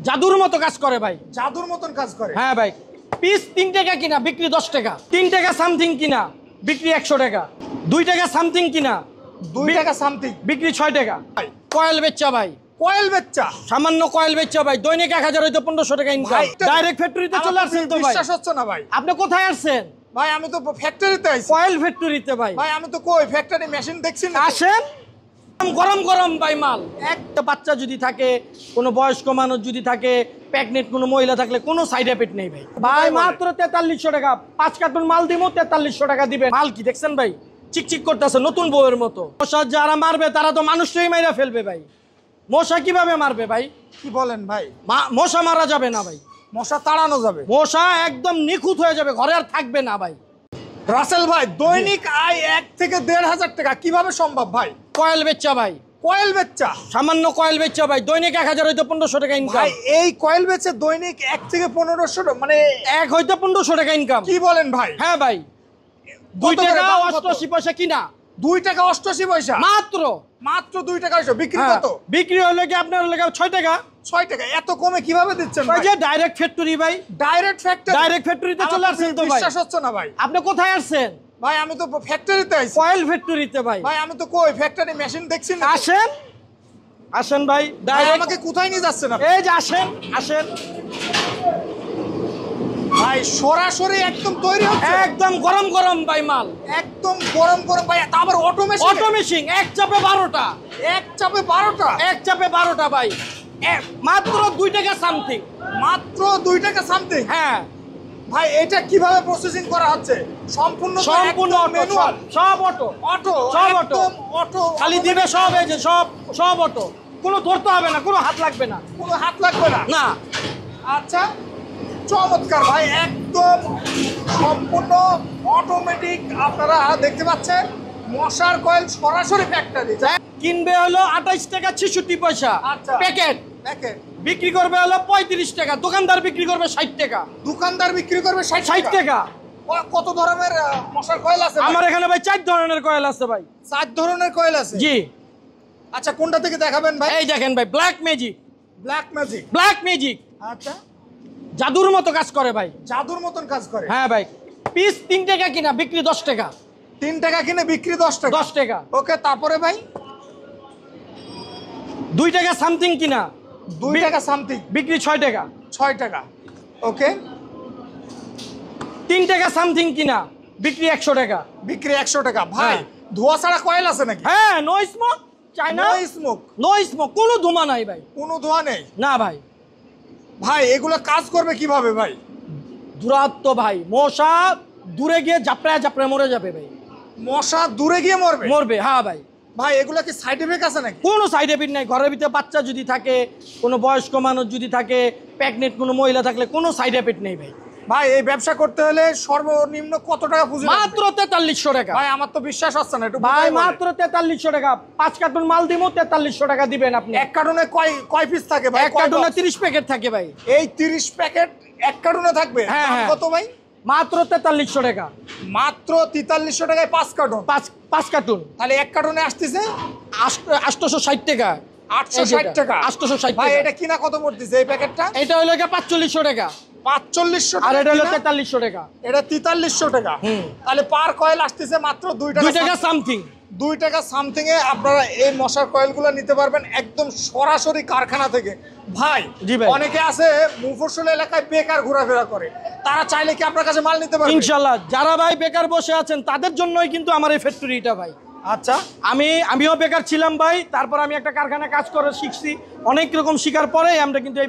জাদুর মতো কাজ করে ভাই, জাদুর মতন কাজ করে। হ্যাঁ ভাই। পিস 3 টাকা কিনা বিক্রি 10 টাকা, 3 টাকা সামথিং কিনা বিক্রি 100 টাকা, 2 টাকা সামথিং কিনা 2 টাকা সামথিং বিক্রি 6 টাকা। ভাই কয়েল বেচা ভাই, কয়েল বেচা, সামান্য কয়েল বেচা ভাই, দৈনিক 1000 হইতো 1500 টাকা ইনকাম। ভাই, ডাইরেক্ট ফ্যাক্টরিতে চলে আসছেন তো ভাই, বিশ্বাস হচ্ছে না ভাই। আপনি কোথায় আসছেন ভাই আমি তো ফ্যাক্টরিতে আইছি। কয়েল ফ্যাক্টরিতে ভাই, ভাই আমি তো কই ফ্যাক্টরি মেশিন দেখছি না। আসেন। গরম গরম ভাই মাল। একটা বাচ্চা যদি থাকে, কোনো বয়স্ক মানুষ যদি থাকে, প্রেগনেন্ট কোনো মহিলা থাকলে কোনো সাইড এফেক্ট নেই ভাই। ভাই মাত্র 4300 টাকা, 5 কার্টুন মাল দিব, 4300 টাকা দিবেন। মাল কি দেখছেন ভাই, চিকচিক করতেছে নতুন বউয়ের মতো। মশা যারা মারবে তারা তো মানুষটাই মাইরা ফেলবে ভাই। মশা কিভাবে মারবে ভাই? কি বলেন ভাই? মশা মারা যাবে না ভাই, মশা তাড়ানো যাবে, মশা একদম নিখুঁত হয়ে যাবে, ঘরে আর থাকবে না ভাই। রাসেল ভাই দৈনিক আয় 1 থেকে 1500 টাকা কিভাবে সম্ভব ভাই? কয়েল বেচা ভাই, কয়েল বেচা, সামান্য কয়েল বেচা ভাই, দৈনিক 1000 হইতো 1500 টাকা ইনকাম। ভাই এই কয়েল বেচে দৈনিক 1 থেকে 1500 মানে এক হইতো 1500 টাকা ইনকাম। কি বলেন ভাই? হ্যাঁ ভাই, 2 কত করে টাকা দাম কত? 88 পয়সা কিনা 2 টাকা 88 পয়সা মাত্র। মাত্র 2 টাকা হইছে, বিক্রি হ্যাঁ, কত? বিক্রি হলো কি আপনার লাগে 6 টাকা। 6 টাকা। এত কমে কিভাবে দিচ্ছেন ওই ভাই? যে ডাইরেক্ট ফ্যাক্টরি ভাই, ডাইরেক্ট ফ্যাক্টরি, ডাইরেক্ট ফ্যাক্টরিতে চলে আসছেন তো ভাই। বিশ্বাস হচ্ছে না ভাই। আপনি কোথায় আসছেন? ভাই আমি তো ফ্যাক্টরিতে আইছি। কয়েল ফ্যাক্টরিতে ভাই, ভাই আমি তো কই ফ্যাক্টরি মেশিন দেখছি না। আসেন আসেন ভাই, ভাই ডাইরেক্ট। আমাকে কোথায় নিয়ে যাচ্ছেন আপনি? এই যে আসেন আসেন ভাই সরাসরি একদম তৈরি হচ্ছে, একদম গরম গরম ভাই মাল, একদম গরম গরম ভাই। তারপর অটোমেশন, অটো মেশিন, এক চাপে 12টা, এক চাপে 12টা, এক চাপে 12টা ভাই, মাত্র 2 টাকা সামথিং। মাত্র 2 টাকা সামথিং। হ্যাঁ ভাই এটা কিভাবে প্রসেসিং করা হচ্ছে? সম্পূর্ণ সম্পূর্ণ অটো, ম্যানুয়াল, সব অটো, অটো, সব অটো, একদম অটো, খালি দিবে সব, এই যে সব সব অটো, কোনো ধরতে হবে না, কোনো হাত লাগবে না। কোনো হাত লাগবে না। না আচ্ছা চমৎকার ভাই, একদম সম্পূর্ণ অটোমেটিক। আপনারা দেখতে পাচ্ছেন মশার কয়েল সরাসরি ফ্যাক্টরি কিনবে হলো 28 টাকা 66 পয়সা আচ্ছা। প্যাকেট, প্যাকেট, বিক্রি করবে হলো 35 টাকা, দোকানদার বিক্রি করবে 60 টাকা। দোকানদার বিক্রি করবে 60 60 টাকা। কত ধরনের মশার কয়েল আছে ভাই? আমার এখানে ভাই 4 ধরনের কয়েল আছে ভাই। 4 ধরনের কয়েল আছে। জি, আচ্ছা কোনটা থেকে দেখাবেন ভাই? এই দেখেন ভাই, black magic, black magic. Black magic আচ্ছা জাদুর মতো কাজ করে ভাই। জাদুর মতন কাজ করে। হ্যাঁ ভাই, পিস 3 টাকা কিনা বিক্রি 10 টাকা, 3 টাকা কিনে বিক্রি 10 টাকা। 10 টাকা। ওকে তারপরে ভাই 2 টাকা সামথিং কিনা 2 টাকা সামথিং বিক্রি 6 টাকা, 6 টাকা। ওকে 3 টাকা সামথিং কিনা বিক্রি 100 টাকা। বিক্রি 100 টাকা। ভাই হ্যাঁ। ধোয়া ছাড়া কয়েল আছে নাকি? হ্যাঁ, no smoke, China no smoke, no smoke, কোনো ধোঁয়া নাই ভাই। কোনো ধোয়া নেই। না ভাই, ভাই এগুলো কাজ করবে কিভাবে ভাই? দুরাত্ম ভাই, মশা দূরে গিয়ে জাপড়ায় জাপড়ায় মরে যাবে ভাই, মশা দূরে গিয়ে মরবে? মরবে। হ্যাঁ ভাই, ভাই এগুলো কি সাইড এফেক্ট আছে নাকি? কোনো সাইড এফেক্ট নাই। ঘরের ভিতরে বাচ্চা যদি থাকে, কোনো বয়স্ক মানুষ যদি থাকে, প্রেগনেন্ট কোনো মহিলা থাকলে কোনো সাইড এফেক্ট নেই ভাই। ভাই এই ব্যবসা করতে হলে সর্বনিম্ন কত টাকা পুঁজি লাগবে? মাত্র 4300 টাকা ভাই আমার তো বিশ্বাস হচ্ছে না, একটু ভাই, বুঝাই বলেন। মাত্র 4300 টাকা, 5 কার্টুন মাল দিব, 4300 টাকা দিবেন আপনি। এক কার্টুনে কয় পিস থাকে ভাই? এক কার্টুনে 30 প্যাকেট থাকে ভাই। এই 30 প্যাকেট এক কার্টুনে থাকবে? হ্যাঁ, দাম হ্যাঁ। কত ভাই? মাত্র 4300 টাকা, মাত্র 4300 টাকায় 5 কার্টুন। 5 কার্টুন, তাহলে এক কার্টুনে আসতেছে 860 টাকা। 860 টাকা। 860 ভাই টাকা। এটা কিনা কত পড়তেছে এই প্যাকেটটা? এটা হলো 4500 টাকা, 4500 আর টাকা এটা হলো কিনা? 4300 টাকা। এটা 4300 টাকা। হুম। তাহলে পার কয়েল আসতেছে মাত্র 2 2 টাকা। টাকা সামথিং। 2 টাকা সামথিং এ আপনারা এই মশার কয়েলগুলো নিতে পারবেন একদম সরাসরি কারখানা থেকে। ভাই জি ভাই। অনেকে আছে মুফস্বল এলাকায় বেকার ঘোরাফেরা করে, তারা চাইলে কি আপনার কাছে মাল নিতে পারবে? ইনশাআল্লাহ, যারা ভাই বেকার বসে আছেন তাদের জন্যই কিন্তু আমার এই ফ্যাক্টরিটা ভাই। আচ্ছা আমিও বেকার ছিলাম ভাই, তারপর আমি একটা কারখানা কাজ করে শিখছি, অনেক রকম শিখার পরে আমরা কিন্তু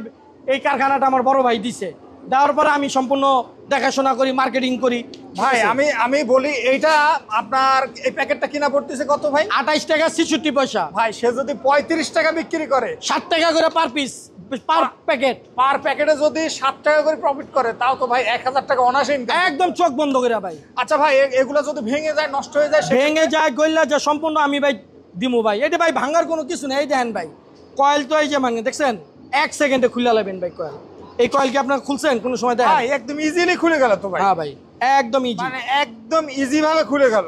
এই কারখানাটা আমার বড় ভাই দিছে, দেওয়ার পরে আমি সম্পূর্ণ দেখাশোনা করি, মার্কেটিং করি ভাই। আমি বলি এইটা আপনার এই প্যাকেটটা কিনা পড়তেছে কত ভাই? 28 টাকা 66 পয়সা। ভাই সে যদি 35 টাকা বিক্রি করে, 60 টাকা করে পার পিস, পার প্যাকেট, পার প্যাকেটে যদি 7 টাকা করে প্রফিট করে, তাও তো ভাই 1000 টাকা অনায়াসে ইনকাম। একদম চোখ বন্ধ করে ভাই। আচ্ছা ভাই এগুলো যদি ভেঙে যায়, নষ্ট হয়ে যায়, ভেঙে যায়, গইলা যায়, সম্পূর্ণ আমি ভাই দিমু ভাই। এটা ভাই ভাঙার কোনো কিছু নেই। এই দেখেন ভাই, কয়েল তো এই যে ভাঙে, দেখছেন 1 সেকেন্ডে খুলে লাবেন ভাই কয়েল। এই কয়েল কি আপনার খুলছেন কোনো সময়? দেখেন ভাই একদম ইজিলি খুলে গেল তো ভাই। হ্যাঁ ভাই, একদম ইজি, মানে একদম ইজি ভাবে খুলে গেল।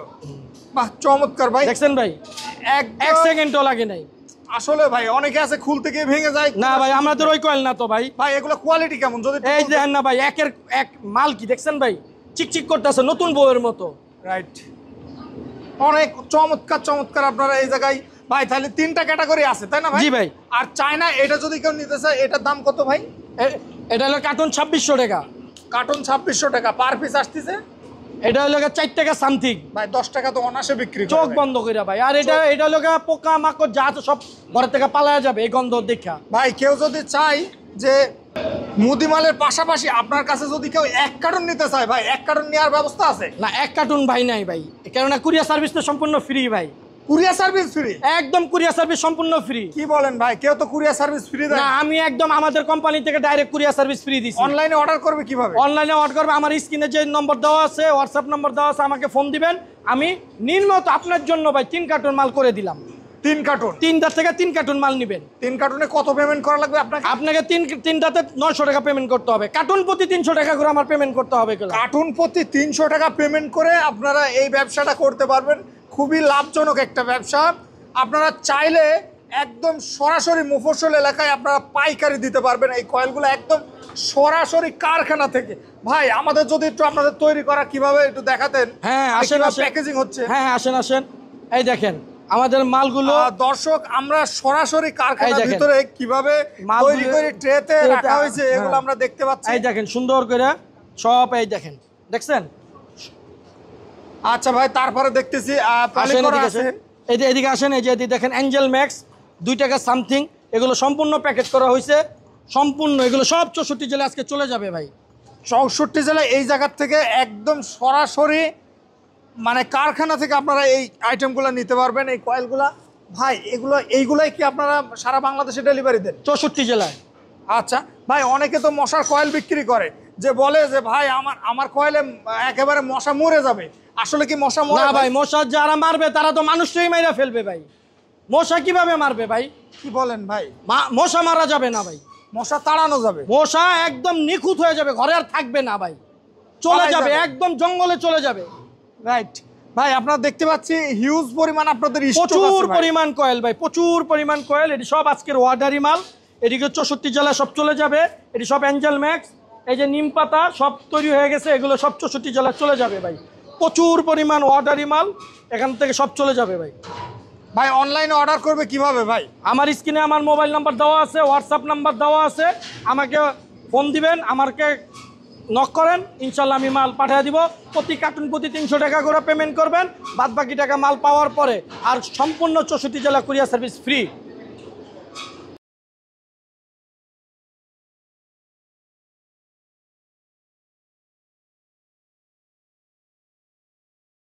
বাহ চমৎকার ভাই, দেখছেন ভাই, 1 একদম সেকেন্ডও লাগে নাই। আসলে ভাই অনেকে আছে খুলতে গিয়ে ভেঙে যায়। না ভাই আমাদের ওই কয়েল না তো ভাই। ভাই এগুলো কোয়ালিটি কেমন যদি এই দেখেন না ভাই, একের এক মাল কি দেখছেন ভাই, চিকচিক করতেছে নতুন বউয়ের মতো। রাইট, অনেক চমৎকার চমৎকার আপনারা এই জায়গায় ভাই। তাহলে 3টা ক্যাটাগরি আছে তাই না ভাই? জি ভাই। আর চায়না এটা যদি কেউ নিতে চায় এটার দাম কত ভাই? এটা হলো কার্টুন 2600 টাকা। কার্টুন 2600 টাকা, পার পিস আসতেছে এটা হলো 4 টাকা সামথিং ভাই। 10 টাকা তো অনাসে বিক্রি করে চোখ ভাই। বন্ধ করে ভাই। আর এটা হলো পোকা মাকড় যা আছে সব ঘরের থেকে পালায়া যাবে এই গন্ধ দেখা। ভাই কেউ যদি চাই যে মুদিমালের পাশাপাশি আপনার কাছে যদি কেউ 1 কার্টুন নিতে চায় ভাই, 1 কার্টুন নেওয়ার ব্যবস্থা আছে? না 1 কার্টুন ভাই নাই ভাই, কেননা কুরিয়ার সার্ভিস তো সম্পূর্ণ ফ্রি ভাই। Courier service free? একদম কুরিয়ার সার্ভিস সম্পূর্ণ ফ্রি। কি বলেন ভাই, কেউ তো কুরিয়ার সার্ভিস ফ্রি দেয় না, না। আমি একদম আমাদের কোম্পানি থেকে ডাইরেক্ট কুরিয়ার সার্ভিস ফ্রি দিছি। অনলাইনে অর্ডার করবে কিভাবে? অনলাইনে অর্ডার করবে, আমার স্ক্রিনে যে নম্বর দেওয়া আছে, হোয়াটসঅ্যাপ নম্বর দেওয়া আছে, আমাকে ফোন দিবেন। আমি নির্মত আপনার জন্য ভাই 3 কার্টুন মাল করে দিলাম। 3 কার্টুন? 3টা থেকে 3 কার্টুন মাল নেবেন। 3 কার্টুনে কত পেমেন্ট করা লাগবে আপনাকে? আপনাকে 3টাতে 900 টাকা পেমেন্ট করতে হবে। কার্টুন প্রতি 300 টাকা করে আমার পেমেন্ট করতে হবে। কার্টুন প্রতি 300 টাকা পেমেন্ট করে আপনারা এই ব্যবসাটা করতে পারবেন। খুবই লাভজনক একটা ব্যবসা। আপনারা চাইলে একদম সরাসরি মুফস্বল এলাকায় আপনারা পাইকারি দিতে পারবেন এই কয়েলগুলো, একদম সরাসরি কারখানা থেকে। ভাই আমাদের যদি একটু আপনাদের তৈরি করা কিভাবে একটু দেখাতেন। হ্যাঁ আসেন আসেন, প্যাকেজিং হচ্ছে। হ্যাঁ আসেন আসেন, এই দেখেন আমাদের মালগুলো। দর্শক আমরা সরাসরি কারখানার দেখেন। ভিতরে কিভাবে মালগুলো তৈরি করে ট্রেতে রাখা হয়েছে এগুলো হ্যাঁ। আমরা দেখতে পাচ্ছি। এই দেখেন সুন্দর করে সব, এই দেখেন দেখছেন। আচ্ছা ভাই, তারপরে দেখতেছি আসেন করা এদিকে আছে। আসেন, এই যে এদিকে আসেন, এই যে এদিকে দেখেন অ্যাঞ্জেল ম্যাক্স 2 টাকা সামথিং, এগুলো সম্পূর্ণ প্যাকেজ করা হয়েছে সম্পূর্ণ। এগুলো সব 64 জেলায় আজকে চলে যাবে ভাই। 64 জেলায় এই জায়গার থেকে একদম সরাসরি মানে কারখানা থেকে আপনারা এই আইটেমগুলো নিতে পারবেন, এই কয়েলগুলা। ভাই এইগুলাই কি আপনারা সারা বাংলাদেশে ডেলিভারি দেন? 64 জেলায়। আচ্ছা ভাই, অনেকে তো মশার কয়েল বিক্রি করে, যে বলে যে ভাই আমার কয়েলে একেবারে মশা মরে যাবে। আসলে কি মশা মরে? না ভাই, মশা যারা মারবে তারা তো মানুষটাই মাইরা ফেলবে ভাই। মশা কিভাবে মারবে ভাই? কি বলেন ভাই? মশা মারা যাবে না ভাই, মশা তাড়ানো যাবে? মশা একদম নিখুঁত হয়ে যাবে, ঘরে আর থাকবে না ভাই, চলে যাবে একদম জঙ্গলে চলে যাবে। রাইট ভাই, আপনারা দেখতে পাচ্ছি হিউজ পরিমাণ আপনাদের প্রচুর পরিমাণ কয়েল ভাই, প্রচুর পরিমাণ কয়েল। এটি সব আজকের অর্ডারি মাল। এদিকে 64 জেলায় সব চলে যাবে। এটি সব অ্যাঞ্জেল ম্যাক্স, এই যে নিম পাতা সব তৈরি হয়ে গেছে, এগুলো সব 64 জেলায় চলে যাবে ভাই। প্রচুর পরিমাণ অর্ডারি মাল, এখান থেকে সব চলে যাবে ভাই। ভাই অনলাইনে অর্ডার করবে কিভাবে ভাই? আমার স্ক্রিনে আমার মোবাইল নাম্বার দেওয়া আছে, হোয়াটসঅ্যাপ নাম্বার দেওয়া আছে, আমাকে ফোন দিবেন, আমাকে নক করেন, ইনশাল্লাহ আমি মাল পাঠিয়ে দিব। প্রতি কার্টুন প্রতি 300 টাকা করে পেমেন্ট করবেন, বাদ বাকি টাকা মাল পাওয়ার পরে। আর সম্পূর্ণ 64 জেলা কুরিয়ার সার্ভিস ফ্রি।